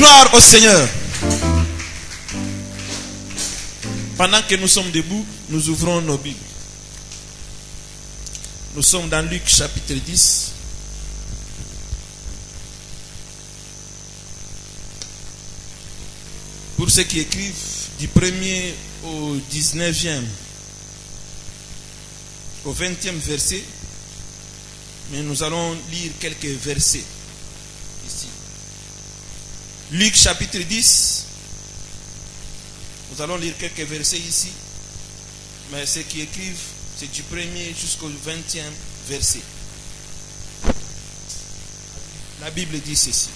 Gloire au Seigneur. Pendant que nous sommes debout, nous ouvrons nos Bibles. Nous sommes dans Luc chapitre 10. Pour ceux qui écrivent du 1er au 19e, au 20e verset, mais nous allons lire quelques versets ici. Luc chapitre 10, nous allons lire quelques versets ici, mais ceux qui écrivent, c'est du 1er jusqu'au 20e verset. La Bible dit ceci.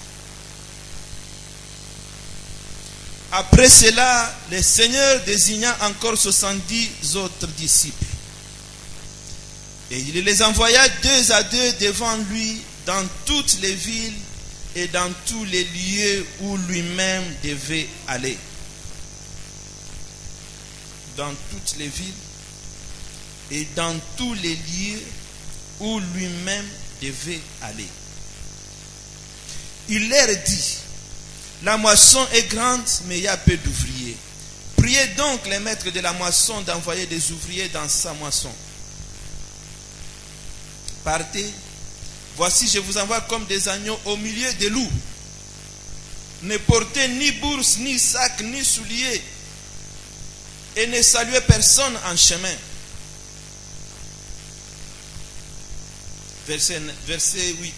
Après cela, le Seigneur désigna encore 70 autres disciples. Et il les envoya 2 à 2 devant lui dans toutes les villes et dans tous les lieux où lui-même devait aller. Dans toutes les villes et dans tous les lieux où lui-même devait aller. Il leur dit: la moisson est grande, mais il y a peu d'ouvriers. Priez donc les maîtres de la moisson d'envoyer des ouvriers dans sa moisson. Partez, voici je vous envoie comme des agneaux au milieu des loups. Ne portez ni bourse, ni sac, ni souliers, et ne saluez personne en chemin. Verset 8.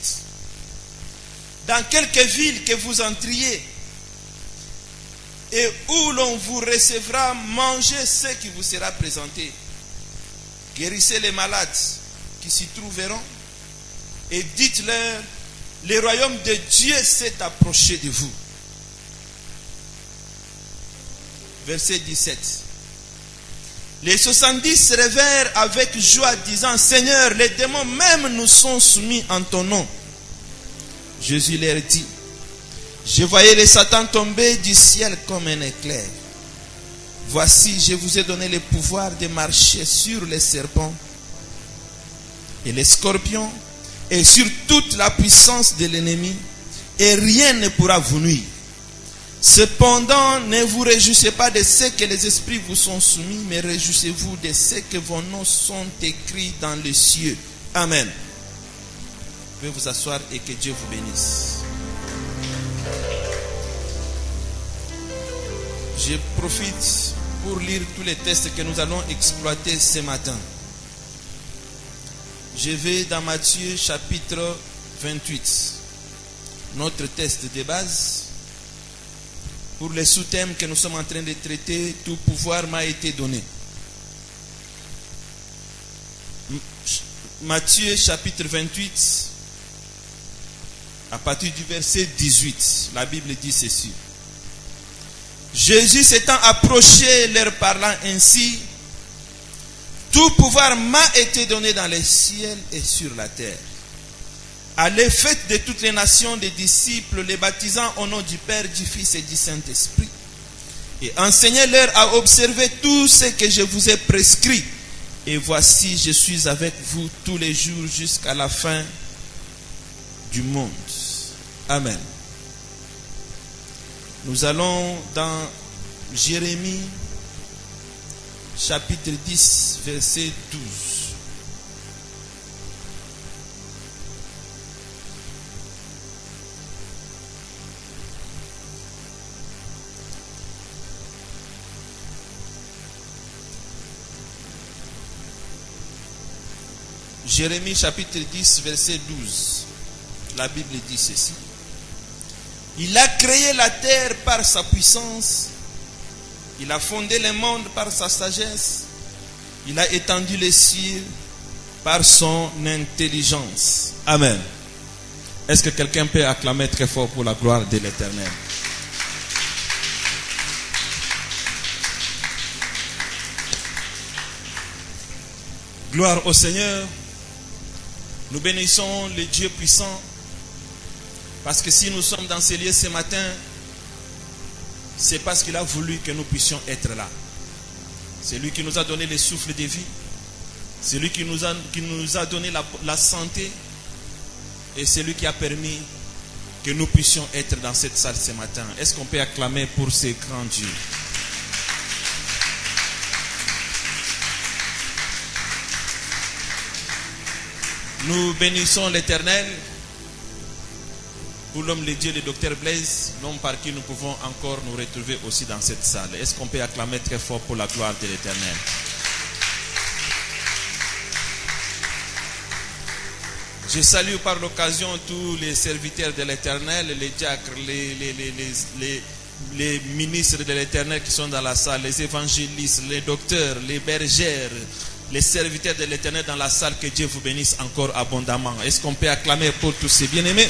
Dans quelque ville que vous entriez et où l'on vous recevra, mangez ce qui vous sera présenté. Guérissez les malades qui s'y trouveront et dites-leur: le royaume de Dieu s'est approché de vous. Verset 17. Les 70 se réveillèrent avec joie, disant: Seigneur, les démons même nous sont soumis en ton nom. Jésus leur dit: je voyais les Satan tomber du ciel comme un éclair. Voici, je vous ai donné le pouvoir de marcher sur les serpents et les scorpions et sur toute la puissance de l'ennemi, et rien ne pourra vous nuire. Cependant, ne vous réjouissez pas de ce que les esprits vous sont soumis, mais réjouissez-vous de ce que vos noms sont écrits dans les cieux. Amen. Vous pouvez vous asseoir et que Dieu vous bénisse. Je profite pour lire tous les textes que nous allons exploiter ce matin. Je vais dans Matthieu chapitre 28. Notre texte de base. Pour le sous-thème que nous sommes en train de traiter, tout pouvoir m'a été donné. Matthieu chapitre 28, à partir du verset 18, la Bible dit ceci. Jésus s'étant approché, leur parlant ainsi: tout pouvoir m'a été donné dans les ciels et sur la terre. Allez, faites de toutes les nations des disciples, les baptisant au nom du Père, du Fils et du Saint-Esprit, et enseignez-leur à observer tout ce que je vous ai prescrit. Et voici, je suis avec vous tous les jours jusqu'à la fin du monde. Amen. Nous allons dans Jérémie chapitre 10, verset 12. Jérémie chapitre 10, verset 12. La Bible dit ceci. Il a créé la terre par sa puissance. Il a fondé le monde par sa sagesse. Il a étendu les cieux par son intelligence. Amen. Est-ce que quelqu'un peut acclamer très fort pour la gloire de l'Éternel? Gloire au Seigneur. Nous bénissons le Dieu puissant, parce que si nous sommes dans ces lieux ce matin, c'est parce qu'il a voulu que nous puissions être là. C'est lui qui nous a donné le souffle de vie. C'est lui qui nous a donné la santé. Et c'est lui qui a permis que nous puissions être dans cette salle ce matin. Est-ce qu'on peut acclamer pour ces grands dieux? Nous bénissons l'Éternel pour l'homme de Dieu, le docteur Blaise, l'homme par qui nous pouvons encore nous retrouver aussi dans cette salle. Est-ce qu'on peut acclamer très fort pour la gloire de l'Éternel? Je salue par l'occasion tous les serviteurs de l'Éternel, les diacres, les ministres de l'Éternel qui sont dans la salle, les évangélistes, les docteurs, les bergères, les serviteurs de l'Éternel dans la salle. Que Dieu vous bénisse encore abondamment. Est-ce qu'on peut acclamer pour tous ces bien-aimés?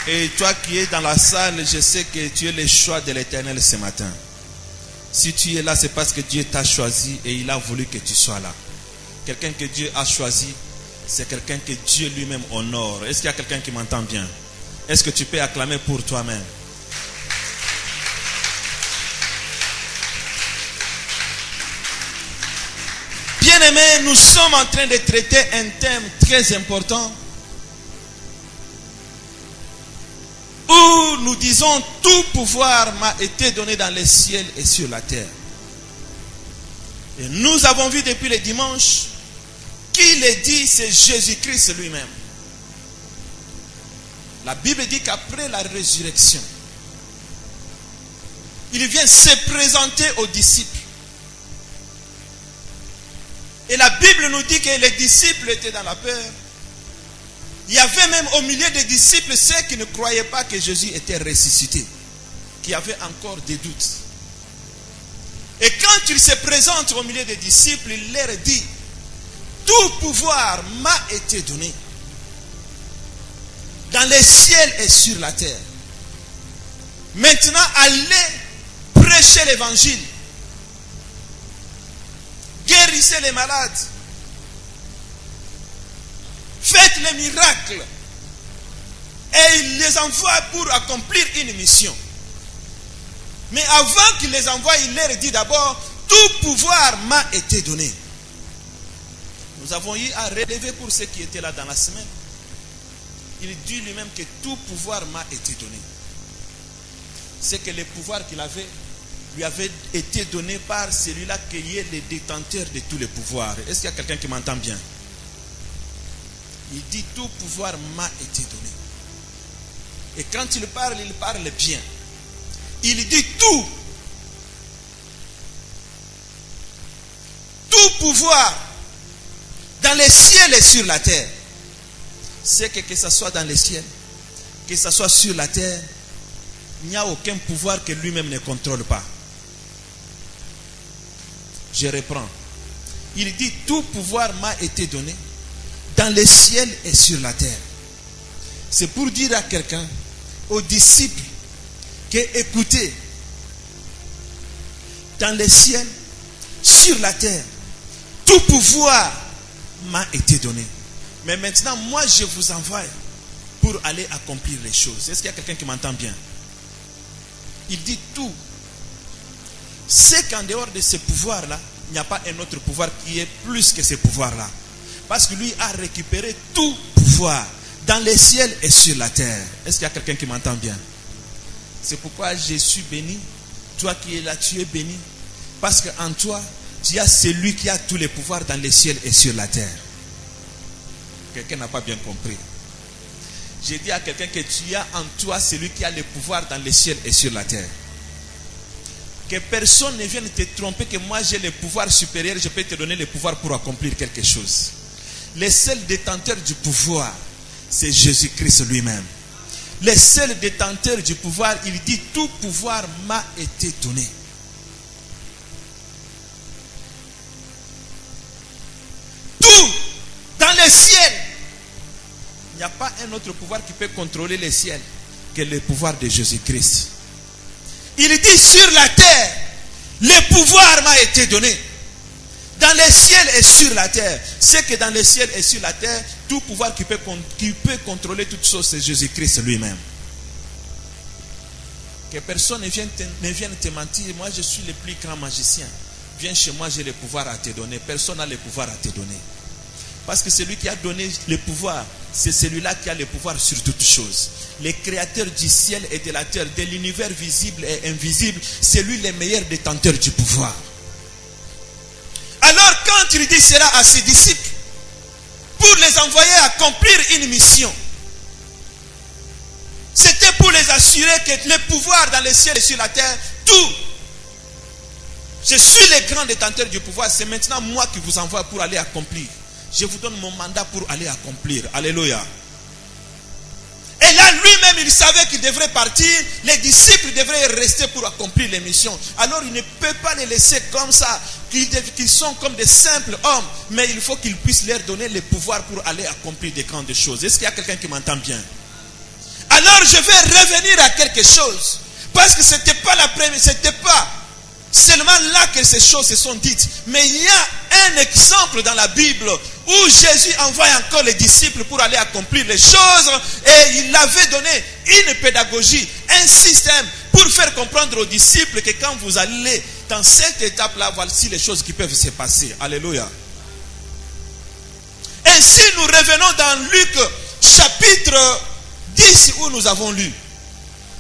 Et toi qui es dans la salle, je sais que tu es le choix de l'Éternel ce matin. Si tu es là, c'est parce que Dieu t'a choisi et il a voulu que tu sois là. Quelqu'un que Dieu a choisi, c'est quelqu'un que Dieu lui-même honore. Est-ce qu'il y a quelqu'un qui m'entend bien? Est-ce que tu peux acclamer pour toi-même? Bien-aimés, nous sommes en train de traiter un thème très important où nous disons tout pouvoir m'a été donné dans les ciels et sur la terre. Et nous avons vu depuis le dimanche qui le dit, c'est Jésus-Christ lui-même. La Bible dit qu'après la résurrection, il vient se présenter aux disciples. Et la Bible nous dit que les disciples étaient dans la peur. Il y avait même au milieu des disciples ceux qui ne croyaient pas que Jésus était ressuscité, qui avaient encore des doutes. Et quand il se présente au milieu des disciples, il leur dit, tout pouvoir m'a été donné dans les ciels et sur la terre. Maintenant, allez prêcher l'évangile. Guérissez les malades. Faites les miracles. Et il les envoie pour accomplir une mission. Mais avant qu'il les envoie, il leur dit d'abord, tout pouvoir m'a été donné. Nous avons eu à relever pour ceux qui étaient là dans la semaine. Il dit lui-même que tout pouvoir m'a été donné. C'est que le pouvoir qu'il avait, lui avait été donné par celui-là qui est le détenteur de tous les pouvoirs. Est-ce qu'il y a quelqu'un qui m'entend bien? Il dit tout pouvoir m'a été donné. Et quand il parle bien. Il dit tout pouvoir dans les ciels et sur la terre. C'est que ce soit dans les ciels, que ce soit sur la terre, il n'y a aucun pouvoir que lui-même ne contrôle pas. Je reprends. Il dit tout pouvoir m'a été donné dans les ciels et sur la terre. C'est pour dire à quelqu'un, aux disciples, que écoutez, dans les ciels, sur la terre, tout pouvoir m'a été donné. Mais maintenant, moi, je vous envoie pour aller accomplir les choses. Est-ce qu'il y a quelqu'un qui m'entend bien? Il dit tout. C'est qu'en dehors de ce pouvoir-là, il n'y a pas un autre pouvoir qui est plus que ce pouvoir-là. Parce que lui a récupéré tout pouvoir dans les ciels et sur la terre. Est-ce qu'il y a quelqu'un qui m'entend bien? C'est pourquoi je suis béni. Toi qui es là, tu es béni. Parce qu'en toi, tu as celui qui a tous les pouvoirs dans les ciels et sur la terre. Quelqu'un n'a pas bien compris. J'ai dit à quelqu'un que tu as en toi celui qui a les pouvoirs dans les ciels et sur la terre. Que personne ne vienne te tromper que moi j'ai le pouvoir supérieur, je peux te donner le pouvoir pour accomplir quelque chose. Le seul détenteur du pouvoir, c'est Jésus-Christ lui-même. Le seul détenteur du pouvoir, il dit tout pouvoir m'a été donné. Tout dans les ciels. Il n'y a pas un autre pouvoir qui peut contrôler les ciels que le pouvoir de Jésus-Christ. Il dit sur la terre, le pouvoir m'a été donné. Dans les ciels et sur la terre. C'est que dans les ciels et sur la terre, tout pouvoir qui peut contrôler toutes choses, c'est Jésus-Christ lui-même. Que personne ne vienne te mentir. Moi, je suis le plus grand magicien. Viens chez moi, j'ai le pouvoir à te donner. Personne n'a le pouvoir à te donner. Parce que celui qui a donné le pouvoir, c'est celui-là qui a le pouvoir sur toutes choses. Le créateur du ciel et de la terre, de l'univers visible et invisible, c'est lui le meilleur détenteur du pouvoir. Alors quand il dit cela à ses disciples, pour les envoyer accomplir une mission, c'était pour les assurer que le pouvoir dans le ciel et sur la terre, tout, je suis le grand détenteur du pouvoir, c'est maintenant moi qui vous envoie pour aller accomplir. Je vous donne mon mandat pour aller accomplir. Alléluia. Et là, lui-même, il savait qu'il devrait partir. Les disciples devraient rester pour accomplir les missions. Alors, il ne peut pas les laisser comme ça, qu'ils sont comme des simples hommes. Mais il faut qu'il puisse leur donner le pouvoir pour aller accomplir des grandes choses. Est-ce qu'il y a quelqu'un qui m'entend bien? Alors, je vais revenir à quelque chose. Parce que c'était pas la première, c'était pas seulement là que ces choses se sont dites. Mais il y a un exemple dans la Bible où Jésus envoie encore les disciples pour aller accomplir les choses. Et il avait donné une pédagogie, un système pour faire comprendre aux disciples que quand vous allez dans cette étape-là, voici les choses qui peuvent se passer. Alléluia. Ainsi, nous revenons dans Luc chapitre 10 où nous avons lu.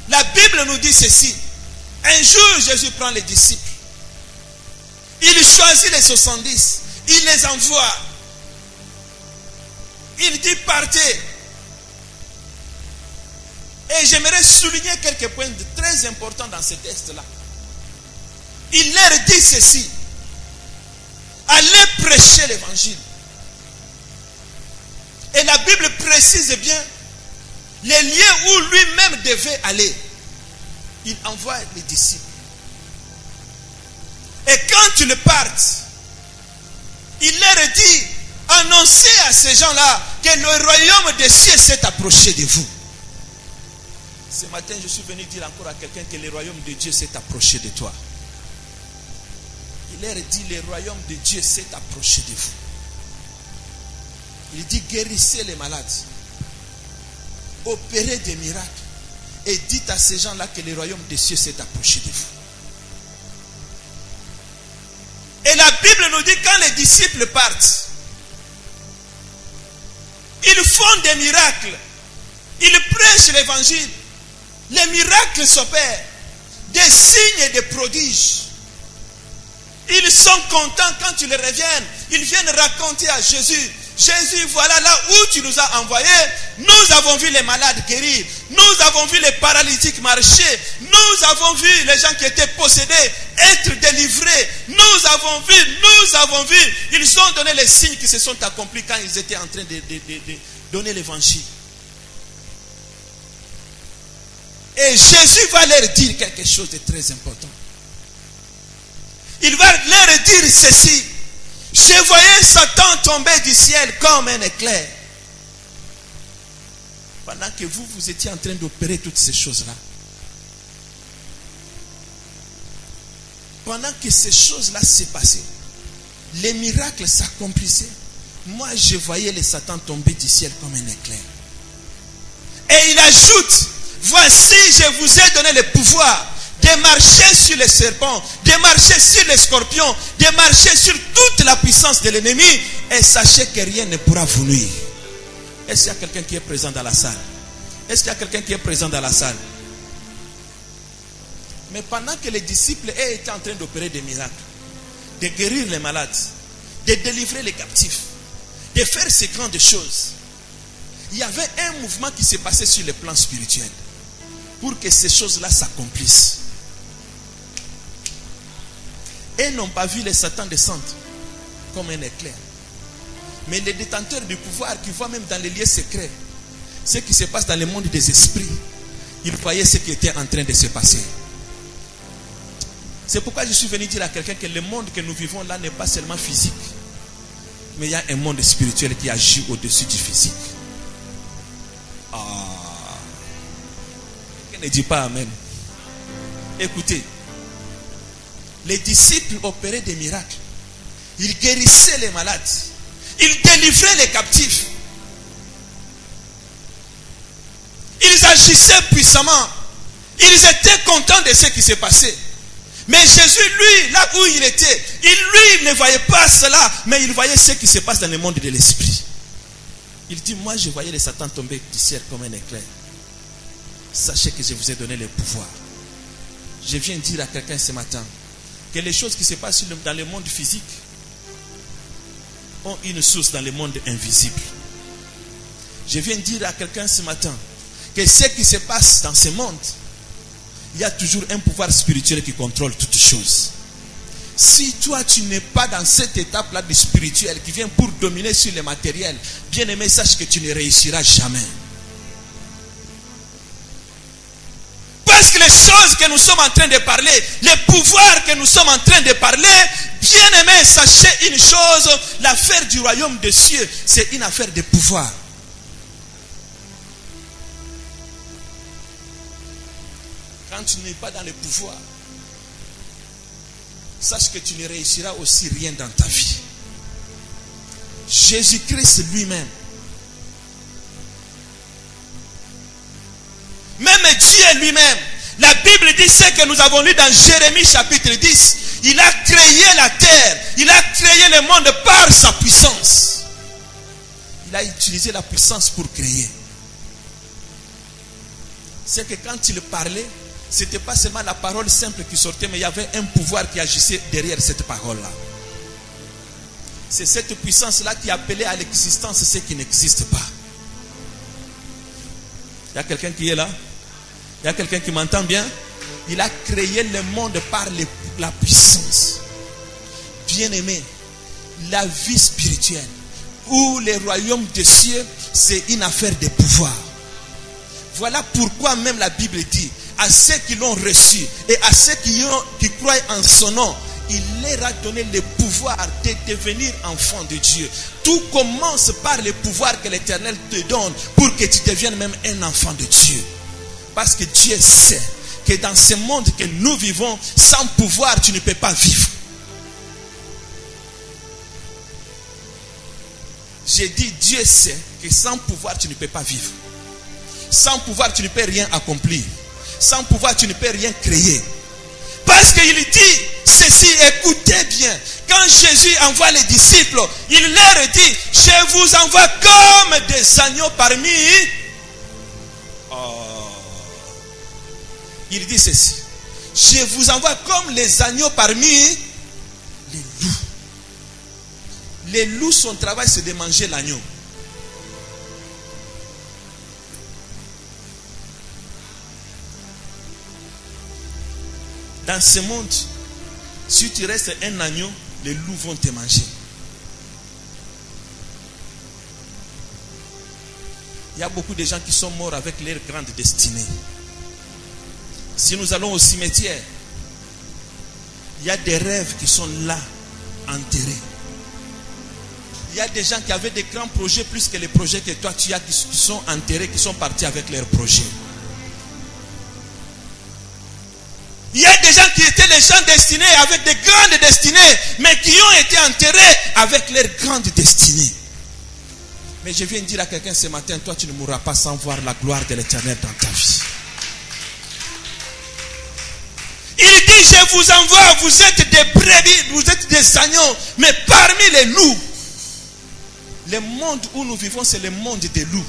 La Bible nous dit ceci. Un jour, Jésus prend les disciples. Il choisit les 70. Il les envoie. Il dit partez. Et j'aimerais souligner quelques points très importants dans ce texte-là. Il leur dit ceci. Allez prêcher l'évangile. Et la Bible précise bien les lieux où lui-même devait aller. Il envoie les disciples. Et quand ils partent, il leur dit, annoncez à ces gens-là que le royaume des cieux s'est approché de vous. Ce matin, je suis venu dire encore à quelqu'un que le royaume de Dieu s'est approché de toi. Il leur dit, le royaume de Dieu s'est approché de vous. Il dit, guérissez les malades, opérez des miracles. Et dites à ces gens-là que le royaume des cieux s'est approché de vous. Et la Bible nous dit quand les disciples partent, ils font des miracles. Ils prêchent l'évangile. Les miracles s'opèrent. Des signes et des prodiges. Ils sont contents quand ils reviennent. Ils viennent raconter à Jésus. Jésus, voilà là où tu nous as envoyés. Nous avons vu les malades guérir. Nous avons vu les paralytiques marcher. Nous avons vu les gens qui étaient possédés être délivrés. Nous avons vu. Ils ont donné les signes qui se sont accomplis quand ils étaient en train de donner l'évangile. Et Jésus va leur dire quelque chose de très important. Il va leur dire ceci. Je voyais Satan tomber du ciel comme un éclair. Pendant que vous étiez en train d'opérer toutes ces choses-là. Pendant que ces choses-là se passaient, les miracles s'accomplissaient. Moi, je voyais le Satan tomber du ciel comme un éclair. Et il ajoute, voici, je vous ai donné le pouvoir de marcher sur les serpents, de marcher sur les scorpions, de marcher sur toute la puissance de l'ennemi. Et sachez que rien ne pourra vous nuire. Est-ce qu'il y a quelqu'un qui est présent dans la salle? Est-ce qu'il y a quelqu'un qui est présent dans la salle? Mais pendant que les disciples étaient en train d'opérer des miracles, de guérir les malades, de délivrer les captifs, de faire ces grandes choses, il y avait un mouvement qui s'est passé sur le plan spirituel pour que ces choses-là s'accomplissent. Et n'ont pas vu les Satan descendre comme un éclair. Mais les détenteurs du pouvoir qui voient même dans les lieux secrets ce qui se passe dans le monde des esprits, ils voyaient ce qui était en train de se passer. C'est pourquoi je suis venu dire à quelqu'un que le monde que nous vivons là n'est pas seulement physique, mais il y a un monde spirituel qui agit au-dessus du physique. Quelqu'un ne dit pas amen. Écoutez, les disciples opéraient des miracles. Ils guérissaient les malades. Ils délivraient les captifs. Ils agissaient puissamment. Ils étaient contents de ce qui s'est passé. Mais Jésus, lui, là où il était, il ne voyait pas cela, mais il voyait ce qui se passe dans le monde de l'esprit. Il dit, moi je voyais les Satan tomber du ciel comme un éclair. Sachez que je vous ai donné le pouvoir. Je viens dire à quelqu'un ce matin que les choses qui se passent dans le monde physique ont une source dans le monde invisible. Je viens dire à quelqu'un ce matin que ce qui se passe dans ce monde, il y a toujours un pouvoir spirituel qui contrôle toutes choses. Si toi tu n'es pas dans cette étape-là du spirituel qui vient pour dominer sur le matériel, bien aimé, sache que tu ne réussiras jamais. Parce que les choses que nous sommes en train de parler, les pouvoirs que nous sommes en train de parler, bien aimé, sachez une chose, l'affaire du royaume des cieux, c'est une affaire de pouvoir. Quand tu n'es pas dans le pouvoir, sache que tu ne réussiras aussi rien dans ta vie. Jésus-Christ lui-même, même Dieu lui-même, la Bible dit ce que nous avons lu dans Jérémie chapitre 10. Il a créé la terre, il a créé le monde par sa puissance. Il a utilisé la puissance pour créer. C'est que quand il parlait, ce n'était pas seulement la parole simple qui sortait, mais il y avait un pouvoir qui agissait derrière cette parole-là. C'est cette puissance-là qui appelait à l'existence ce qui n'existe pas. Il y a quelqu'un qui est là? Il y a quelqu'un qui m'entend bien? Il a créé le monde par la puissance. Bien-aimé, la vie spirituelle ou le royaume des cieux, c'est une affaire de pouvoir. Voilà pourquoi même la Bible dit, à ceux qui l'ont reçu et à ceux qui croient en son nom, il leur a donné le pouvoir de devenir enfants de Dieu. Tout commence par le pouvoir que l'Éternel te donne pour que tu deviennes même un enfant de Dieu. Parce que Dieu sait que dans ce monde que nous vivons, sans pouvoir, tu ne peux pas vivre. J'ai dit, Dieu sait que sans pouvoir, tu ne peux pas vivre. Sans pouvoir, tu ne peux rien accomplir. Sans pouvoir, tu ne peux rien créer. Parce qu'il dit ceci, écoutez bien. Quand Jésus envoie les disciples, il leur dit, je vous envoie comme des agneaux parmi. Il dit ceci, je vous envoie comme les agneaux parmi les loups. Les loups, son travail, c'est de manger l'agneau. Dans ce monde, si tu restes un agneau, les loups vont te manger. Il y a beaucoup de gens qui sont morts avec leur grande destinée. Si nous allons au cimetière, il y a des rêves qui sont là, enterrés. Il y a des gens qui avaient des grands projets plus que les projets que toi tu as, qui sont enterrés, qui sont partis avec leurs projets. Il y a des gens qui étaient les gens destinés avec des grandes destinées, mais qui ont été enterrés avec leurs grandes destinées. Mais je viens dire à quelqu'un ce matin, toi tu ne mourras pas sans voir la gloire de l'Éternel dans ta vie. Il dit, je vous envoie, vous êtes des brebis, vous êtes des agneaux, mais parmi les loups. Le monde où nous vivons, c'est le monde des loups.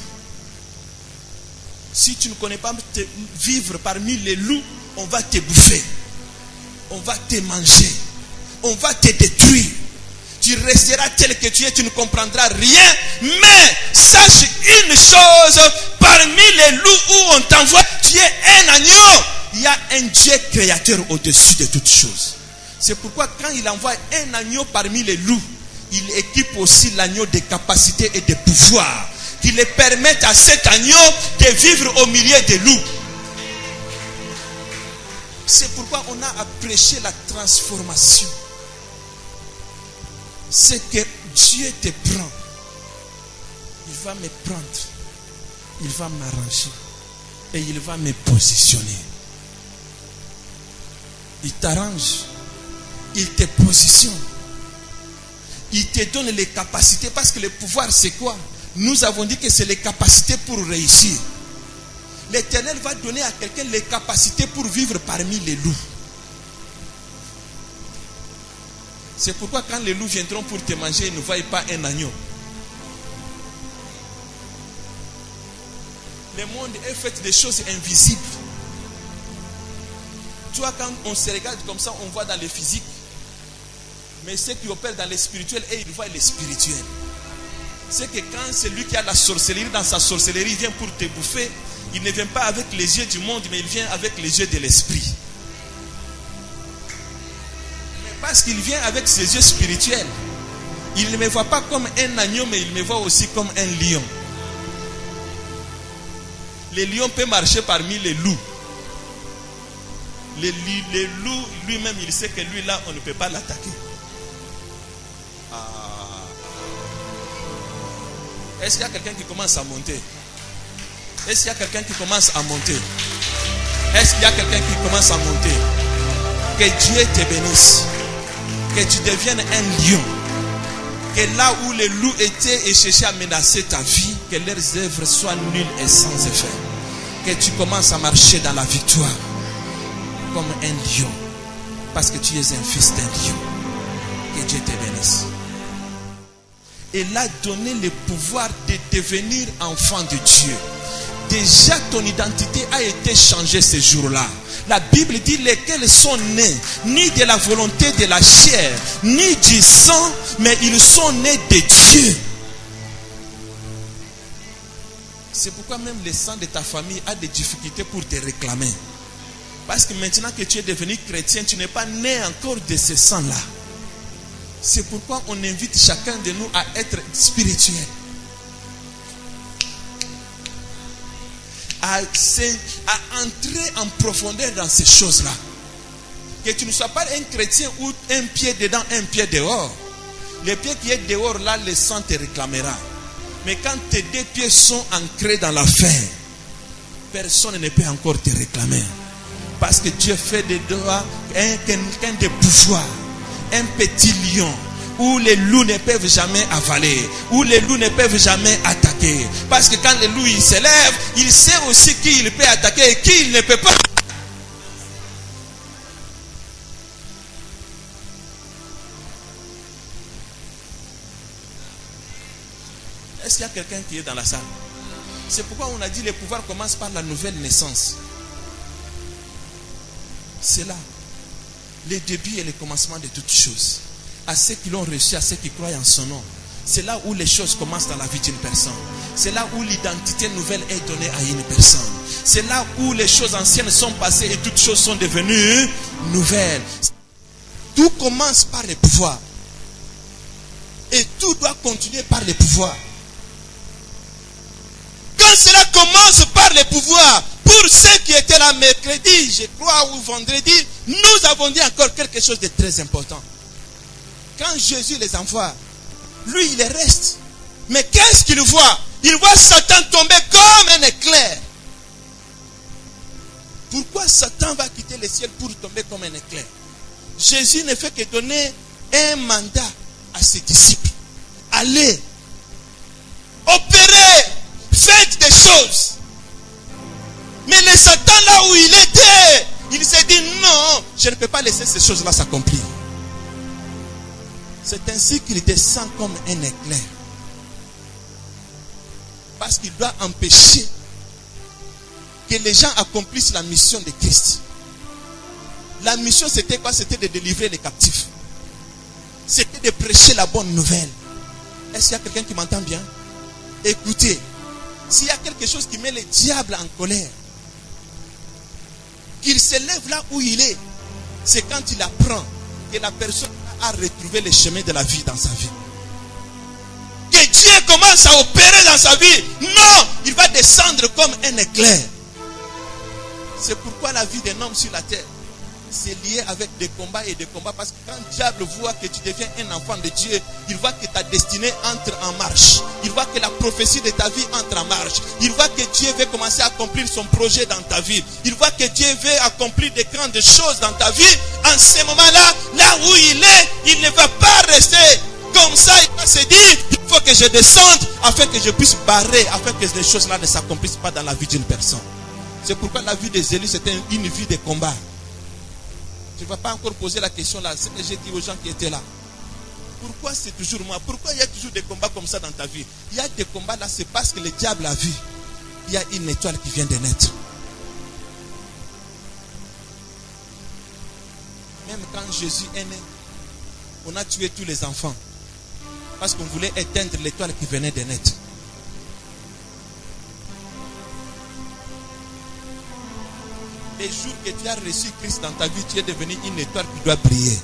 Si tu ne connais pas vivre parmi les loups, on va te bouffer. On va te manger. On va te détruire. Tu resteras tel que tu es, tu ne comprendras rien. Mais sache une chose, parmi les loups où on t'envoie, tu es un agneau. Il y a un Dieu créateur au-dessus de toutes choses. C'est pourquoi quand il envoie un agneau parmi les loups, il équipe aussi l'agneau de capacités et de pouvoirs qui le permettent à cet agneau de vivre au milieu des loups. C'est pourquoi on a à prêcher la transformation. C'est que Dieu te prend. Il va me prendre. Il va m'arranger. Et il va me positionner. Il t'arrange. Il te positionne. Il te donne les capacités. Parce que le pouvoir c'est quoi? Nous avons dit que c'est les capacités pour réussir. L'Éternel va donner à quelqu'un les capacités pour vivre parmi les loups. C'est pourquoi quand les loups viendront pour te manger, ils ne voient pas un agneau. Le monde est fait de choses invisibles. Toi, quand on se regarde comme ça, on voit dans le physique. Mais ceux qui opèrent dans le spirituel, et ils voient le spirituel. C'est que quand celui qui a la sorcellerie dans sa sorcellerie vient pour te bouffer, il ne vient pas avec les yeux du monde, mais il vient avec les yeux de l'esprit. Mais parce qu'il vient avec ses yeux spirituels, il ne me voit pas comme un agneau, mais il me voit aussi comme un lion. Le lion peut marcher parmi les loups. Le loup lui-même, il sait que lui là, on ne peut pas l'attaquer. Est-ce qu'il y a quelqu'un qui commence à monter? Est-ce qu'il y a quelqu'un qui commence à monter? Est-ce qu'il y a quelqu'un qui commence à monter? Que Dieu te bénisse. Que tu deviennes un lion. Que là où les loups étaient et cherchaient à menacer ta vie, que leurs œuvres soient nulles et sans effet. Que tu commences à marcher dans la victoire comme un lion. Parce que tu es un fils d'un lion. Que Dieu te bénisse. Il a donné le pouvoir de devenir enfant de Dieu. Déjà ton identité a été changée ce jour-là. La Bible dit lesquels sont nés ni de la volonté de la chair, ni du sang, mais ils sont nés de Dieu. C'est pourquoi même le sang de ta famille a des difficultés pour te réclamer. Parce que maintenant que tu es devenu chrétien, tu n'es pas né encore de ce sang-là. C'est pourquoi on invite chacun de nous à être spirituel. À entrer en profondeur dans ces choses-là. Que tu ne sois pas un chrétien où un pied dedans, un pied dehors. Le pied qui est dehors, là, le sang te réclamera. Mais quand tes deux pieds sont ancrés dans la fer, personne ne peut encore te réclamer. Parce que Dieu fait de toi quelqu'un de pouvoir. Un petit lion où les loups ne peuvent jamais avaler, où les loups ne peuvent jamais attaquer. Parce que quand le loup il s'élève, il sait aussi qui il peut attaquer et qui il ne peut pas. Est-ce qu'il y a quelqu'un qui est dans la salle? C'est pourquoi on a dit le pouvoir commence par la nouvelle naissance. C'est là le début et le commencement de toutes choses. À ceux qui l'ont reçu, à ceux qui croient en son nom. C'est là où les choses commencent dans la vie d'une personne. C'est là où l'identité nouvelle est donnée à une personne. C'est là où les choses anciennes sont passées et toutes choses sont devenues nouvelles. Tout commence par le pouvoir. Et tout doit continuer par le pouvoir. Quand cela commence par le pouvoir, pour ceux qui étaient là mercredi, je crois, ou vendredi, nous avons dit encore quelque chose de très important. Quand Jésus les envoie, lui il reste. Mais qu'est-ce qu'il voit? Il voit Satan tomber comme un éclair. Pourquoi Satan va quitter le ciel pour tomber comme un éclair? Jésus ne fait que donner un mandat à ses disciples. Allez, opérez, faites des choses. Mais le Satan là où il était, il s'est dit non, je ne peux pas laisser ces choses-là s'accomplir. C'est ainsi qu'il descend comme un éclair. Parce qu'il doit empêcher que les gens accomplissent la mission de Christ. La mission c'était quoi? C'était de délivrer les captifs. C'était de prêcher la bonne nouvelle. Est-ce qu'il y a quelqu'un qui m'entend bien? Écoutez, s'il y a quelque chose qui met le diable en colère, qu'il se lève là où il est, c'est quand il apprend que la personne a retrouvé le chemin de la vie dans sa vie. Que Dieu commence à opérer dans sa vie. Non, il va descendre comme un éclair. C'est pourquoi la vie d'un homme sur la terre, c'est lié avec des combats et des combats. Parce que quand le diable voit que tu deviens un enfant de Dieu, il voit que ta destinée entre en marche. Il voit que la prophétie de ta vie entre en marche. Il voit que Dieu veut commencer à accomplir son projet dans ta vie. Il voit que Dieu veut accomplir de grandes choses dans ta vie. En ce moment-là, là où il est, il ne va pas rester comme ça. Il va se dire, il faut que je descende afin que je puisse barrer, afin que les choses-là ne s'accomplissent pas dans la vie d'une personne. C'est pourquoi la vie des élus, c'était une vie de combat. Tu ne vas pas encore poser la question là. Ce que j'ai dit aux gens qui étaient là. Pourquoi c'est toujours moi? Pourquoi il y a toujours des combats comme ça dans ta vie? Il y a des combats là, c'est parce que le diable a vu il y a une étoile qui vient de naître. Même quand Jésus est né, on a tué tous les enfants parce qu'on voulait éteindre l'étoile qui venait de naître. Les jours que tu as reçu Christ dans ta vie, tu es devenu une étoile qui doit briller.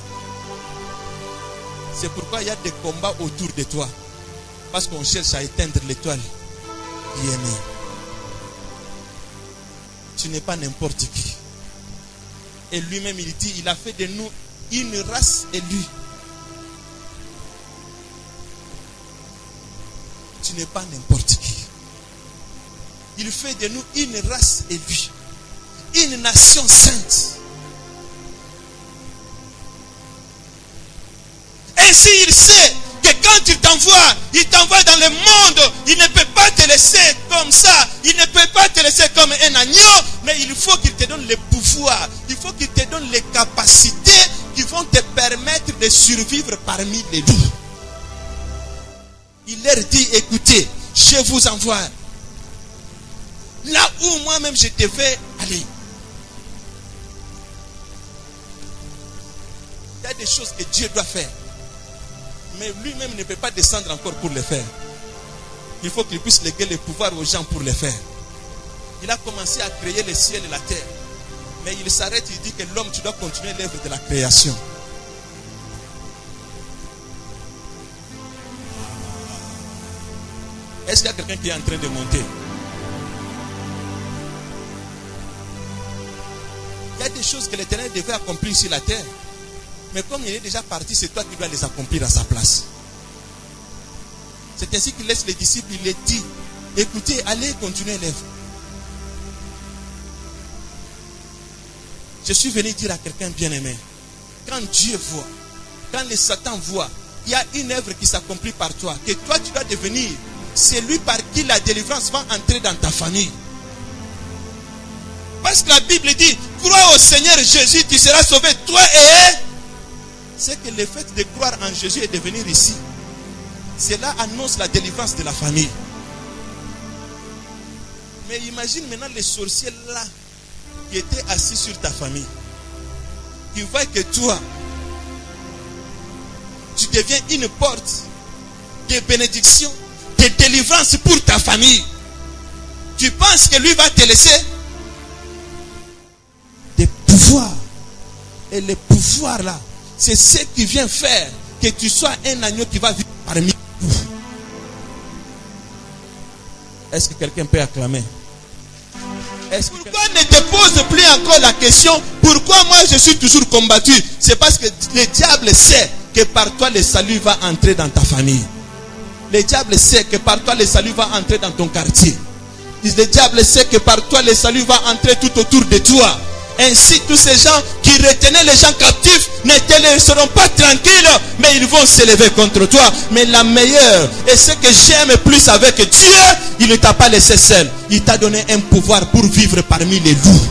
C'est pourquoi il y a des combats autour de toi. Parce qu'on cherche à éteindre l'étoile qui est née. Tu n'es pas n'importe qui. Et lui-même il dit, il a fait de nous une race élue. Tu n'es pas n'importe qui. Il fait de nous une race élue. Une nation sainte. Ainsi il sait que quand il t'envoie dans le monde, il ne peut pas te laisser comme ça. Il ne peut pas te laisser comme un agneau, mais il faut qu'il te donne le pouvoir. Il faut qu'il te donne les capacités qui vont te permettre de survivre parmi les loups. Il leur dit, écoutez, je vous envoie là où moi-même je devais aller. Il y a des choses que Dieu doit faire. Mais lui-même ne peut pas descendre encore pour les faire. Il faut qu'il puisse léguer le pouvoir aux gens pour les faire. Il a commencé à créer le ciel et la terre. Mais il s'arrête, il dit que l'homme, tu dois continuer l'œuvre de la création. Est-ce qu'il y a quelqu'un qui est en train de monter? Il y a des choses que l'Éternel devait accomplir sur la terre. Mais comme il est déjà parti, c'est toi qui dois les accomplir à sa place. C'est ainsi qu'il laisse les disciples, il les dit, écoutez, allez continuer l'œuvre. Je suis venu dire à quelqu'un bien-aimé, quand Dieu voit, quand le Satan voit, il y a une œuvre qui s'accomplit par toi, que toi tu dois devenir celui par qui la délivrance va entrer dans ta famille. Parce que la Bible dit, crois au Seigneur Jésus, tu seras sauvé, toi et... C'est que le fait de croire en Jésus et de venir ici, cela annonce la délivrance de la famille. Mais imagine maintenant les sorciers là qui étaient assis sur ta famille, qui voient que toi, tu deviens une porte de bénédiction, de délivrance pour ta famille. Tu penses que lui va te laisser des pouvoirs. Et les pouvoirs là, c'est ce qui vient faire que tu sois un agneau qui va vivre parmi nous. Est-ce que quelqu'un peut acclamer? Pourquoi ne te pose plus encore la question, pourquoi moi je suis toujours combattu? C'est parce que le diable sait que par toi le salut va entrer dans ta famille. Le diable sait que par toi le salut va entrer dans ton quartier. Le diable sait que par toi le salut va entrer tout autour de toi. Ainsi, tous ces gens qui retenaient les gens captifs ne te laisseront pas tranquilles, mais ils vont s'élever contre toi. Mais la meilleure, et ce que j'aime plus avec Dieu, il ne t'a pas laissé seul. Il t'a donné un pouvoir pour vivre parmi les loups.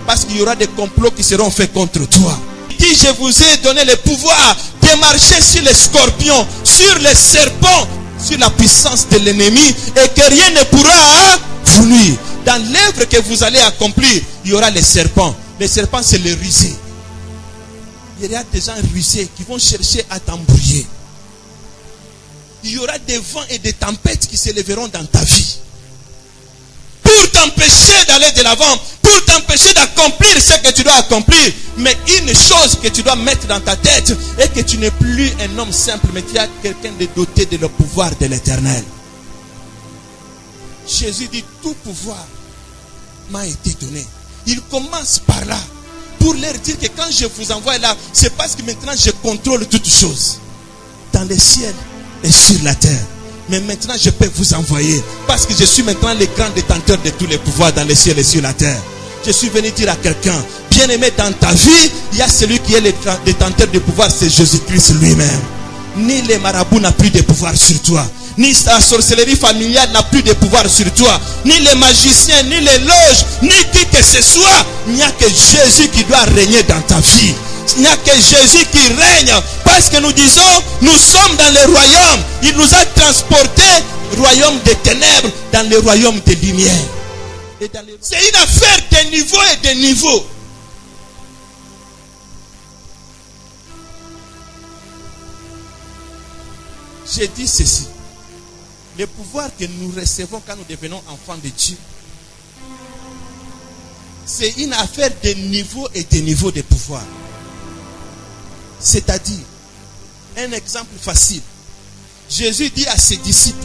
Parce qu'il y aura des complots qui seront faits contre toi. Il dit, je vous ai donné le pouvoir de marcher sur les scorpions, sur les serpents, sur la puissance de l'ennemi, et que rien ne pourra vous nuire. Dans l'œuvre que vous allez accomplir, il y aura les serpents. Les serpents, c'est les rusés. Il y aura des gens rusés qui vont chercher à t'embrouiller. Il y aura des vents et des tempêtes qui s'élèveront dans ta vie. Pour t'empêcher d'aller de l'avant, pour t'empêcher d'accomplir ce que tu dois accomplir. Mais une chose que tu dois mettre dans ta tête est que tu n'es plus un homme simple, mais tu as quelqu'un de doté de le pouvoir de l'Éternel. Jésus dit, tout pouvoir m'a été donné. Il commence par là, pour leur dire que quand je vous envoie là, c'est parce que maintenant je contrôle toutes choses, dans le ciel et sur la terre. Mais maintenant je peux vous envoyer, parce que je suis maintenant le grand détenteur de tous les pouvoirs dans le ciel et sur la terre. Je suis venu dire à quelqu'un, bien aimé, dans ta vie, il y a celui qui est le détenteur de pouvoir, c'est Jésus-Christ lui-même. Ni les marabouts n'ont plus de pouvoir sur toi. Ni la sorcellerie familiale n'a plus de pouvoir sur toi. Ni les magiciens, ni les loges, ni qui que ce soit. Il n'y a que Jésus qui doit régner dans ta vie. Il n'y a que Jésus qui règne. Parce que nous disons, nous sommes dans le royaume. Il nous a transportés royaume des ténèbres dans le royaume des lumières. C'est une affaire de niveau et de niveau. J'ai dit ceci. Le pouvoir que nous recevons quand nous devenons enfants de Dieu, c'est une affaire de niveau et de niveau de pouvoir. C'est-à-dire, un exemple facile. Jésus dit à ses disciples,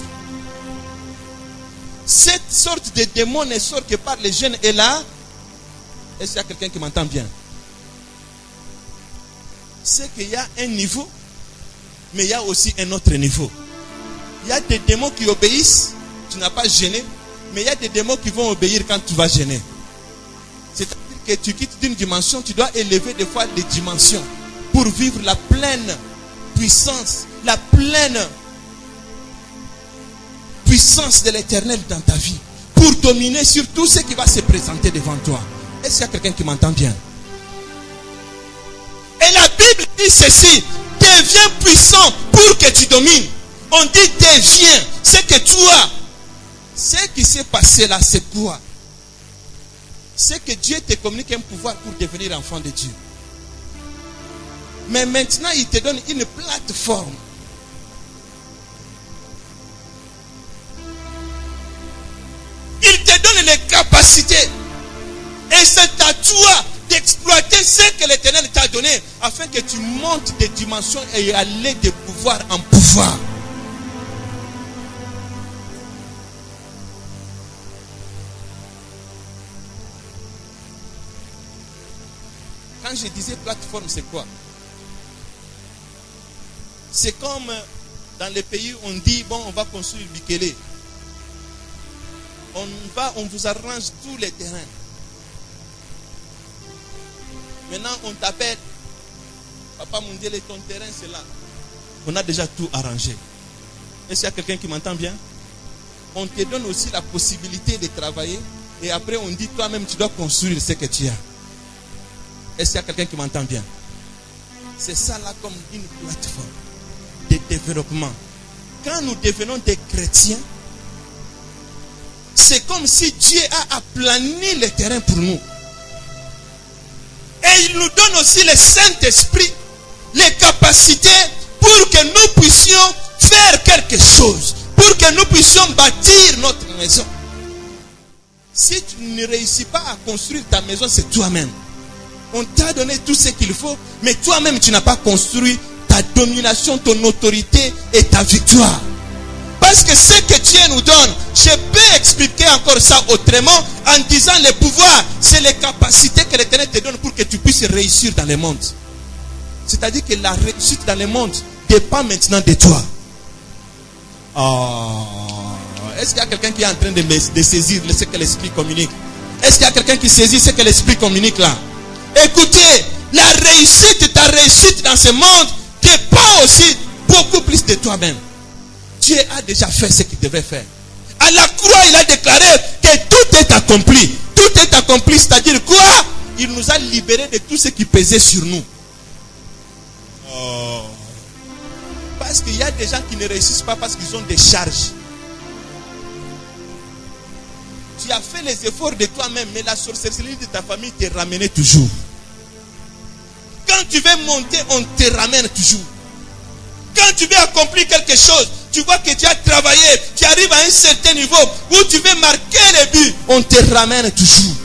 cette sorte de démon ne sort que par les jeunes. Et là, est-ce qu'il y a quelqu'un qui m'entend bien? C'est qu'il y a un niveau, mais il y a aussi un autre niveau. Il y a des démons qui obéissent, tu n'as pas gêné, mais il y a des démons qui vont obéir quand tu vas gêner. C'est-à-dire que tu quittes d'une dimension, tu dois élever des fois les dimensions pour vivre la pleine puissance, la pleine puissance de l'éternel dans ta vie, pour dominer sur tout ce qui va se présenter devant toi. Est-ce qu'il y a quelqu'un qui m'entend bien? Et la Bible dit ceci: deviens puissant pour que tu domines. On dit deviens, c'est que tu as. Ce qui s'est passé là, c'est quoi? C'est que Dieu te communique un pouvoir pour devenir enfant de Dieu. Mais maintenant, il te donne une plateforme. Il te donne les capacités. Et c'est à toi d'exploiter ce que l'Éternel t'a donné, afin que tu montes des dimensions et aller de pouvoir en pouvoir. Quand je disais plateforme, c'est quoi? C'est comme dans les pays où on dit, bon, on va construire Bikele. On vous arrange tous les terrains. Maintenant, on t'appelle, Papa Mondial, ton terrain, c'est là. On a déjà tout arrangé. Est-ce qu'il y a quelqu'un qui m'entend bien? On te donne aussi la possibilité de travailler. Et après, on dit, toi-même, tu dois construire ce que tu as. Est-ce qu'il y a quelqu'un qui m'entend bien? C'est ça là comme une plateforme de développement. Quand nous devenons des chrétiens, c'est comme si Dieu a aplani le terrain pour nous. Et il nous donne aussi le Saint-Esprit, les capacités pour que nous puissions faire quelque chose, pour que nous puissions bâtir notre maison. Si tu ne réussis pas à construire ta maison, c'est toi-même. On t'a donné tout ce qu'il faut, mais toi-même tu n'as pas construit ta domination, ton autorité et ta victoire. Parce que ce que Dieu nous donne, je peux expliquer encore ça autrement en disant le pouvoir, c'est les capacités que l'Éternel te donne pour que tu puisses réussir dans le monde. C'est-à-dire que la réussite dans le monde dépend maintenant de toi. Est-ce qu'il y a quelqu'un qui est en train de saisir ce que l'Esprit communique? Est-ce qu'il y a quelqu'un qui saisit ce que l'Esprit communique là? Écoutez, ta réussite dans ce monde dépend aussi beaucoup plus de toi-même. Dieu a déjà fait ce qu'il devait faire. À la croix, il a déclaré que tout est accompli. Tout est accompli, c'est-à-dire quoi? Il nous a libérés de tout ce qui pesait sur nous. Parce qu'il y a des gens qui ne réussissent pas parce qu'ils ont des charges. Tu as fait les efforts de toi-même, mais la sorcellerie de ta famille te ramène toujours. Quand tu veux monter, on te ramène toujours. Quand tu veux accomplir quelque chose, tu vois que tu as travaillé, tu arrives à un certain niveau où tu veux marquer le but, on te ramène toujours.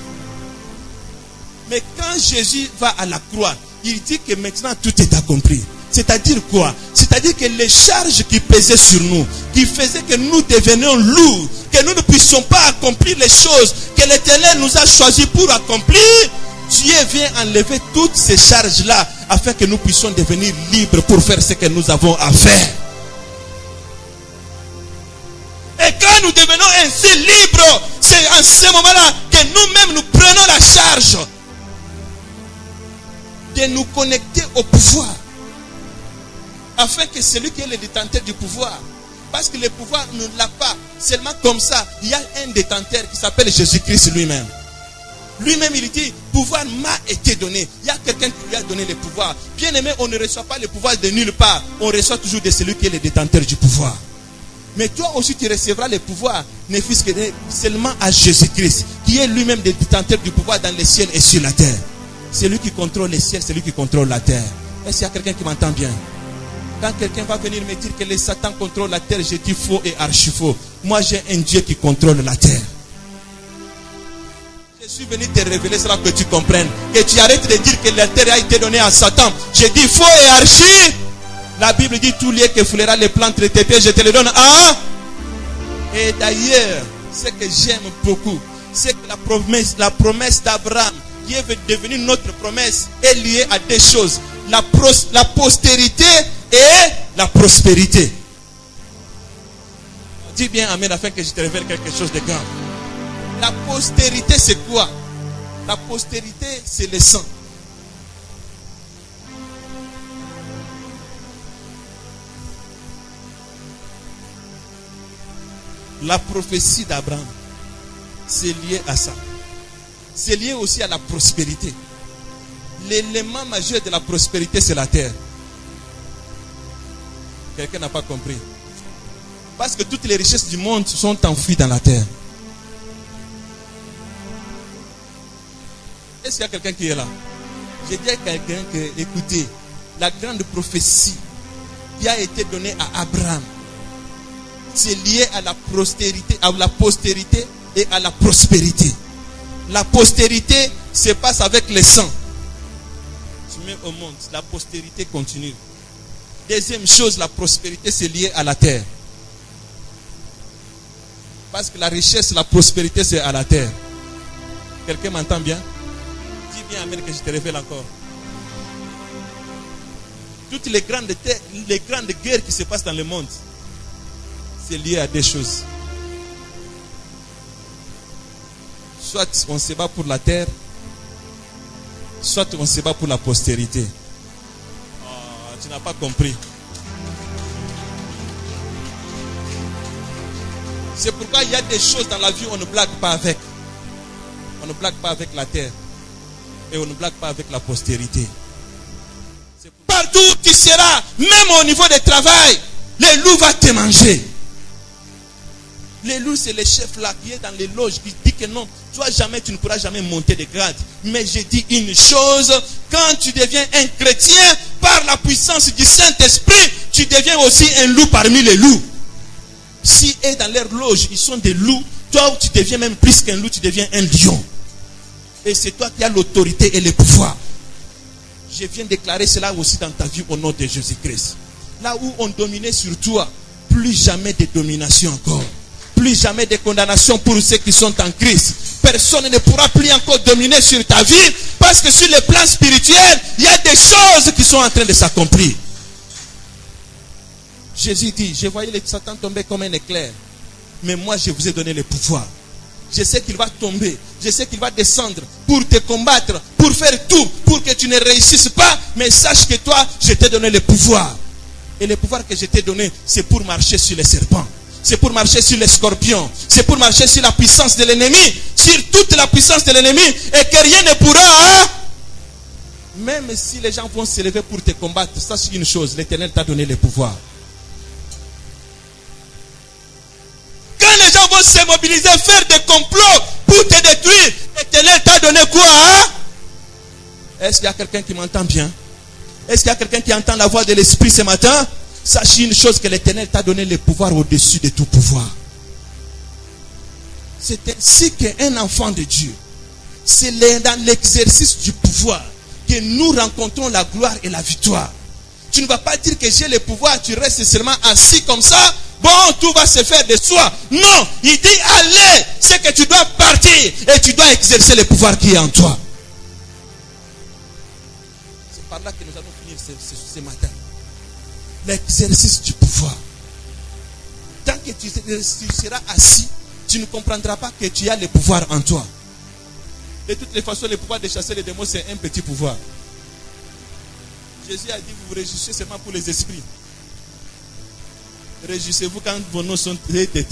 Mais quand Jésus va à la croix, il dit que maintenant tout est accompli. C'est-à-dire quoi? C'est-à-dire que les charges qui pesaient sur nous, qui faisaient que nous devenions lourds, que nous ne puissions pas accomplir les choses que l'Éternel nous a choisies pour accomplir, Dieu vient enlever toutes ces charges-là afin que nous puissions devenir libres pour faire ce que nous avons à faire. Et quand nous devenons ainsi libres, c'est en ce moment-là que nous-mêmes nous prenons la charge de nous connecter au pouvoir. Afin que celui qui est le détenteur du pouvoir, parce que le pouvoir ne l'a pas seulement comme ça, il y a un détenteur qui s'appelle Jésus-Christ lui-même. Lui-même il dit, pouvoir m'a été donné. Il y a quelqu'un qui lui a donné le pouvoir. Bien aimé, on ne reçoit pas le pouvoir de nulle part. On reçoit toujours de celui qui est le détenteur du pouvoir. Mais toi aussi tu recevras le pouvoir, ne fût-ce que seulement à Jésus-Christ, qui est lui-même le détenteur du pouvoir dans les ciels et sur la terre. C'est lui qui contrôle les ciels, c'est lui qui contrôle la terre. Est-ce qu'il y a quelqu'un qui m'entend bien? Quand quelqu'un va venir me dire que le Satan contrôle la terre, je dis faux et archi faux. Moi j'ai un Dieu qui contrôle la terre. Je suis venu te révéler cela, que tu comprennes. Que tu arrêtes de dire que la terre a été donnée à Satan. Je dis faux et archi. La Bible dit tout lieu que foulera les plans entre tes pieds, je te les donne à. Et d'ailleurs, ce que j'aime beaucoup, c'est que la promesse d'Abraham, qui est devenue notre promesse, est liée à deux choses. La postérité et la prospérité. Dis bien amen afin que je te révèle quelque chose de grand. La postérité c'est quoi? La postérité c'est le sang. La prophétie d'Abraham, c'est lié à ça. C'est lié aussi à la prospérité. L'élément majeur de la prospérité, c'est la terre. Quelqu'un n'a pas compris. Parce que toutes les richesses du monde sont enfouies dans la terre. Est-ce qu'il y a quelqu'un qui est là? J'ai dit à quelqu'un que, écoutez, la grande prophétie qui a été donnée à Abraham, c'est lié à la postérité et à la prospérité. La postérité se passe avec le sang. Tu mets au monde, la postérité continue. Deuxième chose, la prospérité, c'est lié à la terre. Parce que la richesse, la prospérité, c'est à la terre. Quelqu'un m'entend bien? Dis bien amen que je te révèle encore. Toutes les grandes guerres qui se passent dans le monde, c'est lié à des choses. Soit on se bat pour la terre, soit on se bat pour la postérité. Oh, tu n'as pas compris. C'est pourquoi il y a des choses dans la vie où on ne blague pas avec. On ne blague pas avec la terre. Et on ne blague pas avec la postérité. Partout où tu seras, même au niveau du travail, le loup va te manger. Le loup, c'est le chef là qui est dans les loges, qui dit que non, toi jamais, tu ne pourras jamais monter de grade. Mais je dis une chose, quand tu deviens un chrétien, par la puissance du Saint-Esprit, tu deviens aussi un loup parmi les loups. Si eux dans leur loge, ils sont des loups, toi tu deviens même plus qu'un loup, tu deviens un lion. Et c'est toi qui as l'autorité et le pouvoir. Je viens déclarer cela aussi dans ta vie au nom de Jésus-Christ. Là où on dominait sur toi, plus jamais de domination encore. Plus jamais de condamnation pour ceux qui sont en Christ. Personne ne pourra plus encore dominer sur ta vie, parce que sur le plan spirituel, il y a des choses qui sont en train de s'accomplir. Jésus dit, je voyais le Satan tomber comme un éclair, mais moi je vous ai donné le pouvoir. Je sais qu'il va tomber, je sais qu'il va descendre pour te combattre, pour faire tout, pour que tu ne réussisses pas, mais sache que toi, je t'ai donné le pouvoir. Et le pouvoir que je t'ai donné, c'est pour marcher sur les serpents. C'est pour marcher sur les scorpions. C'est pour marcher sur la puissance de l'ennemi. Sur toute la puissance de l'ennemi. Et que rien ne pourra. Même si les gens vont se lever pour te combattre, sache une chose, l'Éternel t'a donné le pouvoir. Quand les gens vont se mobiliser, faire des complots pour te détruire, l'Éternel t'a donné quoi? Est-ce qu'il y a quelqu'un qui m'entend bien? Est-ce qu'il y a quelqu'un qui entend la voix de l'Esprit ce matin? Sache une chose, que l'Éternel t'a donné le pouvoir au-dessus de tout pouvoir. C'est ainsi qu'un enfant de Dieu, c'est dans l'exercice du pouvoir que nous rencontrons la gloire et la victoire. Tu ne vas pas dire que j'ai le pouvoir, tu restes seulement assis comme ça, bon, tout va se faire de soi. Non, il dit allez, c'est que tu dois partir et tu dois exercer le pouvoir qui est en toi. C'est par là que nous allons finir ce matin. L'exercice du pouvoir. Tant que tu seras assis, tu ne comprendras pas que tu as le pouvoir en toi. De toutes les façons, le pouvoir de chasser les démons, c'est un petit pouvoir. Jésus a dit, vous vous réjouissez seulement pour les esprits. Réjouissez-vous quand vos noms sont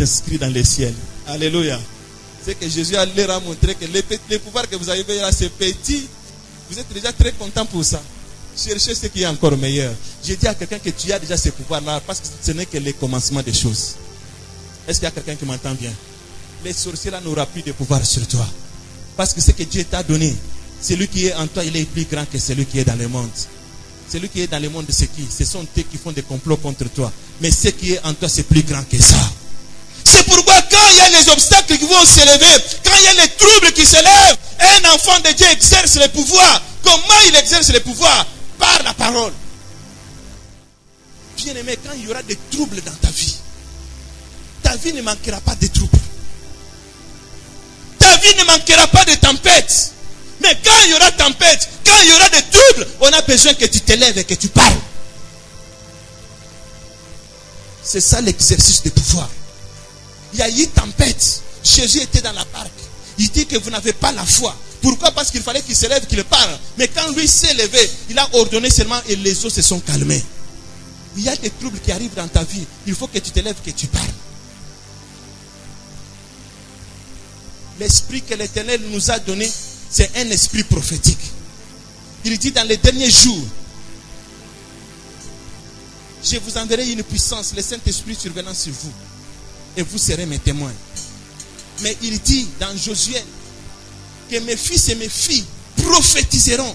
inscrits dans les ciels. Alléluia. C'est que Jésus leur a montré que les pouvoirs que vous avez là, c'est petit. Vous êtes déjà très content pour ça. Cherchez ce qui est encore meilleur. J'ai dit à quelqu'un que tu as déjà ce pouvoir-là, parce que ce n'est que le commencement des choses. Est-ce qu'il y a quelqu'un qui m'entend bien? Les sorciers là n'auront plus de pouvoir sur toi. Parce que ce que Dieu t'a donné, celui qui est en toi, il est plus grand que celui qui est dans le monde. Celui qui est dans le monde, c'est qui? Ce sont eux qui font des complots contre toi. Mais ce qui est en toi, c'est plus grand que ça. C'est pourquoi quand il y a les obstacles qui vont s'élever, quand il y a les troubles qui s'élèvent, un enfant de Dieu exerce le pouvoir. Comment il exerce le pouvoir? Par la parole. Bien aimé, quand il y aura des troubles dans ta vie ne manquera pas de troubles. Ta vie ne manquera pas de tempêtes. Mais quand il y aura tempête, quand il y aura des troubles, on a besoin que tu t'élèves et que tu parles. C'est ça l'exercice de pouvoir. Il y a eu tempête. Jésus était dans la barque. Il dit que vous n'avez pas la foi. Pourquoi? Parce qu'il fallait qu'il se lève, qu'il parle. Mais quand lui s'est levé, il a ordonné seulement et les eaux se sont calmées. Il y a des troubles qui arrivent dans ta vie. Il faut que tu te lèves, que tu parles. L'esprit que l'Éternel nous a donné, c'est un esprit prophétique. Il dit dans les derniers jours, je vous enverrai une puissance, le Saint-Esprit survenant sur vous. Et vous serez mes témoins. Mais il dit dans Josué que mes fils et mes filles prophétiseront.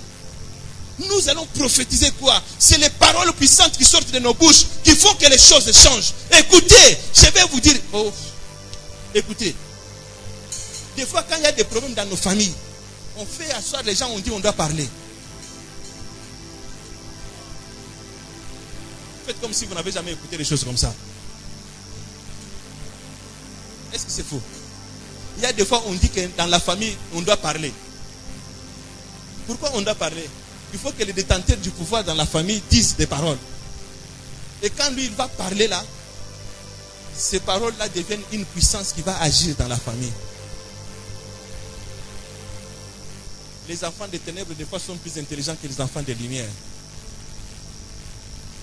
Nous allons prophétiser quoi? C'est les paroles puissantes qui sortent de nos bouches qui font que les choses changent. Écoutez, je vais vous dire, écoutez. Des fois, quand il y a des problèmes dans nos familles, on fait asseoir les gens, on dit on doit parler. Faites comme si vous n'avez jamais écouté des choses comme ça. Est-ce que c'est faux? Il y a des fois, on dit que dans la famille, on doit parler. Pourquoi on doit parler? Il faut que les détenteurs du pouvoir dans la famille disent des paroles. Et quand lui, il va parler là, ces paroles-là deviennent une puissance qui va agir dans la famille. Les enfants des ténèbres, des fois, sont plus intelligents que les enfants des lumières.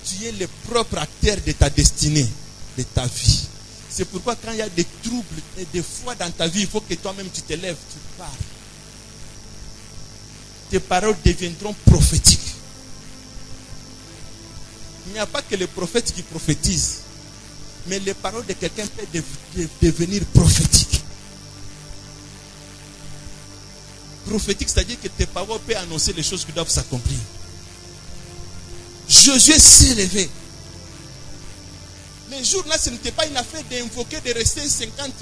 Tu es le propre acteur de ta destinée, de ta vie. C'est pourquoi quand il y a des troubles et des fois dans ta vie, il faut que toi-même tu te lèves, tu parles. Tes paroles deviendront prophétiques. Il n'y a pas que les prophètes qui prophétisent, mais les paroles de quelqu'un peuvent devenir prophétiques. Prophétique, c'est-à-dire que tes paroles peuvent annoncer les choses qui doivent s'accomplir. Josué s'est levé. Les jours là, ce n'était pas une affaire d'invoquer, de rester 50,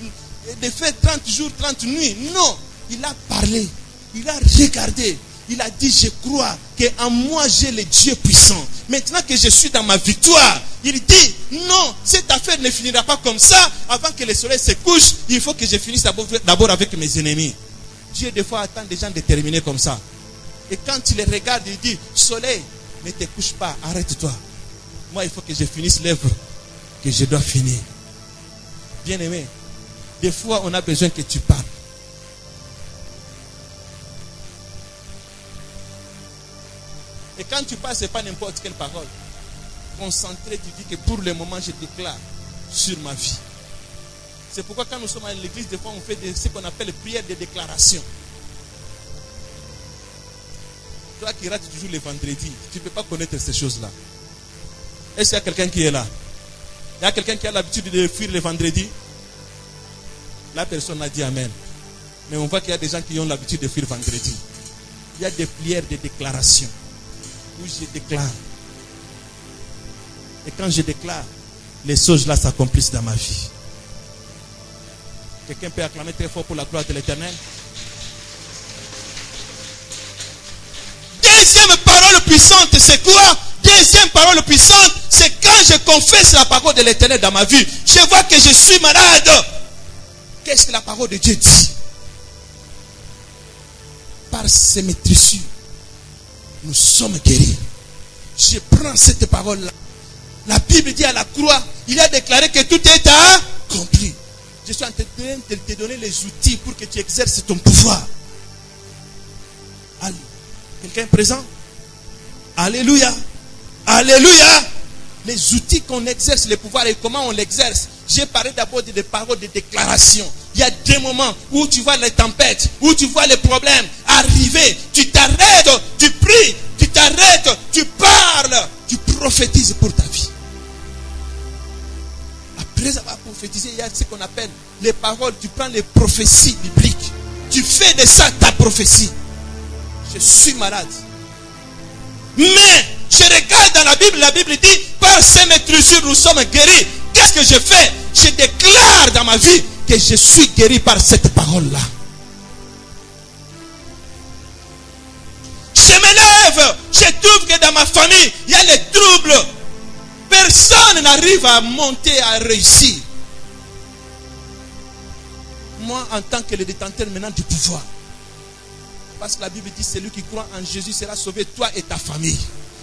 de faire 30 jours, 30 nuits. Non, il a parlé, il a regardé, il a dit, je crois qu'en moi j'ai le Dieu puissant. Maintenant que je suis dans ma victoire, il dit, non, cette affaire ne finira pas comme ça. Avant que le soleil se couche, il faut que je finisse d'abord avec mes ennemis. Dieu des fois attend des gens déterminés comme ça. Et quand il les regarde, il dit, soleil, ne te couche pas, arrête-toi. Moi, il faut que je finisse l'œuvre que je dois finir. Bien aimé, des fois, on a besoin que tu parles. Et quand tu parles, ce n'est pas n'importe quelle parole. Concentré, tu dis que pour le moment, je déclare sur ma vie. C'est pourquoi quand nous sommes à l'église, des fois, on fait ce qu'on appelle prière de déclaration. Toi qui rates toujours les vendredis, tu ne peux pas connaître ces choses-là. Est-ce qu'il y a quelqu'un qui est là? Il y a quelqu'un qui a l'habitude de fuir les vendredis? La personne a dit amen. Mais on voit qu'il y a des gens qui ont l'habitude de fuir vendredi. Il y a des prières de déclaration où je déclare. Et quand je déclare, les choses là s'accomplissent dans ma vie. Quelqu'un peut acclamer très fort pour la gloire de l'Éternel? Deuxième parole puissante, c'est quoi? Deuxième parole puissante, c'est quand je confesse la parole de l'Éternel dans ma vie. Je vois que je suis malade. Qu'est-ce que la parole de Dieu dit? Par ces maîtrisures, nous sommes guéris. Je prends cette parole-là. La Bible dit à la croix, il a déclaré que tout est accompli. Je suis en train de te donner les outils pour que tu exerces ton pouvoir. Quelqu'un est présent? Alléluia. Alléluia. Les outils qu'on exerce le pouvoir et comment on l'exerce. J'ai parlé d'abord des paroles de déclaration. Il y a des moments où tu vois les tempêtes, où tu vois les problèmes arriver. Tu t'arrêtes, tu pries, tu t'arrêtes, tu parles, tu prophétises pour ta vie. Après avoir prophétiser, il y a ce qu'on appelle les paroles. Tu prends les prophéties bibliques. Tu fais de ça ta prophétie. Je suis malade. Mais je regarde dans la Bible dit, par ces maîtrisures nous sommes guéris. Qu'est-ce que je fais? Je déclare dans ma vie que je suis guéri par cette parole-là. Je me lève, je trouve que dans ma famille, il y a les troubles. Personne n'arrive à monter, à réussir. Moi, en tant que le détenteur maintenant du pouvoir, parce que la Bible dit, celui qui croit en Jésus sera sauvé, toi et ta famille.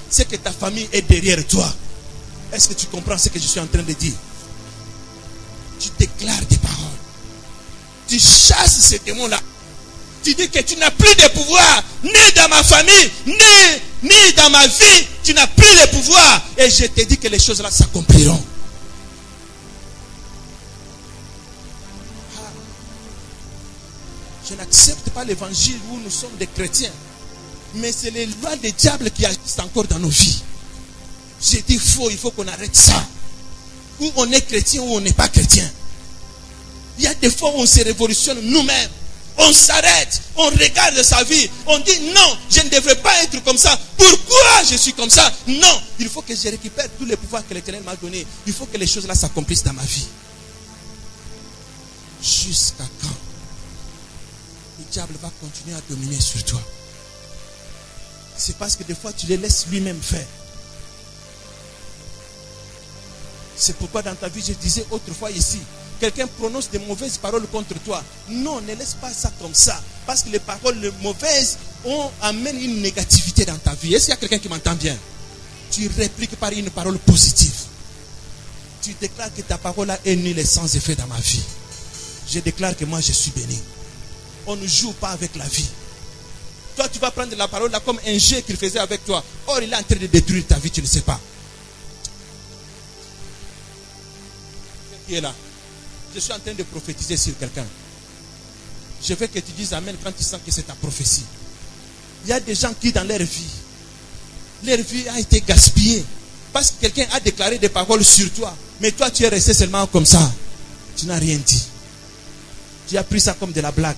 C'est que ta famille est derrière toi. Est-ce que tu comprends ce que je suis en train de dire? Tu déclares des paroles. Tu chasses ces démons-là. Tu dis que tu n'as plus de pouvoir, ni dans ma famille, ni dans ma vie. Tu n'as plus de pouvoir. Et je te dis que les choses là s'accompliront. Je n'accepte pas l'évangile où nous sommes des chrétiens. Mais c'est les lois des diables qui agissent encore dans nos vies. J'ai dit faux, il faut qu'on arrête ça. Ou on est chrétien ou on n'est pas chrétien. Il y a des fois où on se révolutionne nous-mêmes. On s'arrête, on regarde sa vie, on dit non, je ne devrais pas être comme ça. Pourquoi je suis comme ça? Non, il faut que je récupère tous les pouvoirs que l'Éternel m'a donnés. Il faut que les choses là s'accomplissent dans ma vie. Jusqu'à quand le diable va continuer à dominer sur toi? C'est parce que des fois tu les laisses lui-même faire. C'est pourquoi dans ta vie, je disais autrefois ici, quelqu'un prononce des mauvaises paroles contre toi. Non, ne laisse pas ça comme ça. Parce que les paroles mauvaises amènent une négativité dans ta vie. Est-ce qu'il y a quelqu'un qui m'entend bien? Tu répliques par une parole positive. Tu déclares que ta parole a nulle et sans effet dans ma vie. Je déclare que moi je suis béni. On ne joue pas avec la vie. Toi tu vas prendre la parole là comme un jeu qu'il faisait avec toi. Or il est en train de détruire ta vie, tu ne sais pas. Qui est là? Je suis en train de prophétiser sur quelqu'un. Je veux que tu dises amen quand tu sens que c'est ta prophétie. Il y a des gens qui dans leur vie a été gaspillée. Parce que quelqu'un a déclaré des paroles sur toi. Mais toi tu es resté seulement comme ça. Tu n'as rien dit. Tu as pris ça comme de la blague.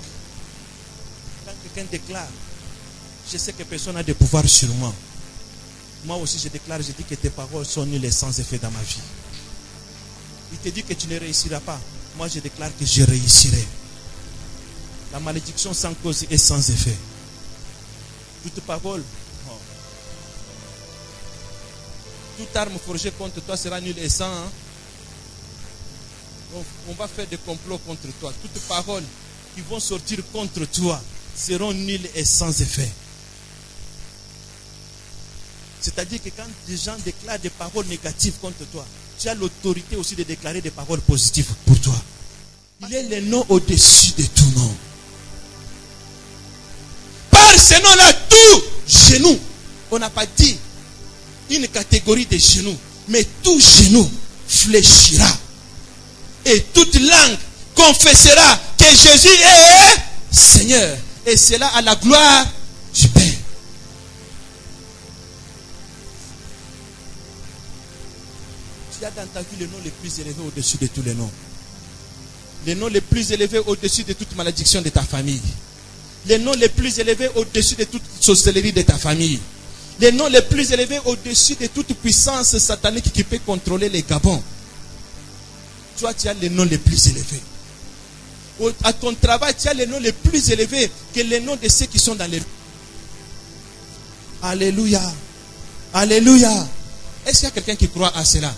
Quand quelqu'un déclare, je sais que personne n'a de pouvoir sur moi. Moi aussi je déclare, je dis que tes paroles sont nulles et sans effet dans ma vie. Il te dit que tu ne réussiras pas. Moi je déclare que je réussirai. La malédiction sans cause et sans effet. Toute parole, toute arme forgée contre toi sera nulle et sans. On va faire des complots contre toi. Toutes paroles qui vont sortir contre toi seront nulles et sans effet. C'est-à-dire que quand des gens déclarent des paroles négatives contre toi, tu as l'autorité aussi de déclarer des paroles positives pour toi. Il est le nom au-dessus de tout nom. Par ce nom-là, tout genou, on n'a pas dit une catégorie de genoux, mais tout genou fléchira. Et toute langue confessera que Jésus est Seigneur. Et c'est là à la gloire du Père. Tu as dans ta vie le nom le plus élevé au-dessus de tous les noms. Le nom le plus élevé au-dessus de toute malédiction de ta famille. Le nom le plus élevé au-dessus de toute sorcellerie de ta famille. Le nom le plus élevé au-dessus de toute puissance satanique qui peut contrôler les Gabons. Toi, tu as le nom le plus élevé. À ton travail, tu as le nom le plus élevé que le nom de ceux qui sont dans les... Alléluia. Alléluia. Est-ce qu'il y a quelqu'un qui croit à cela?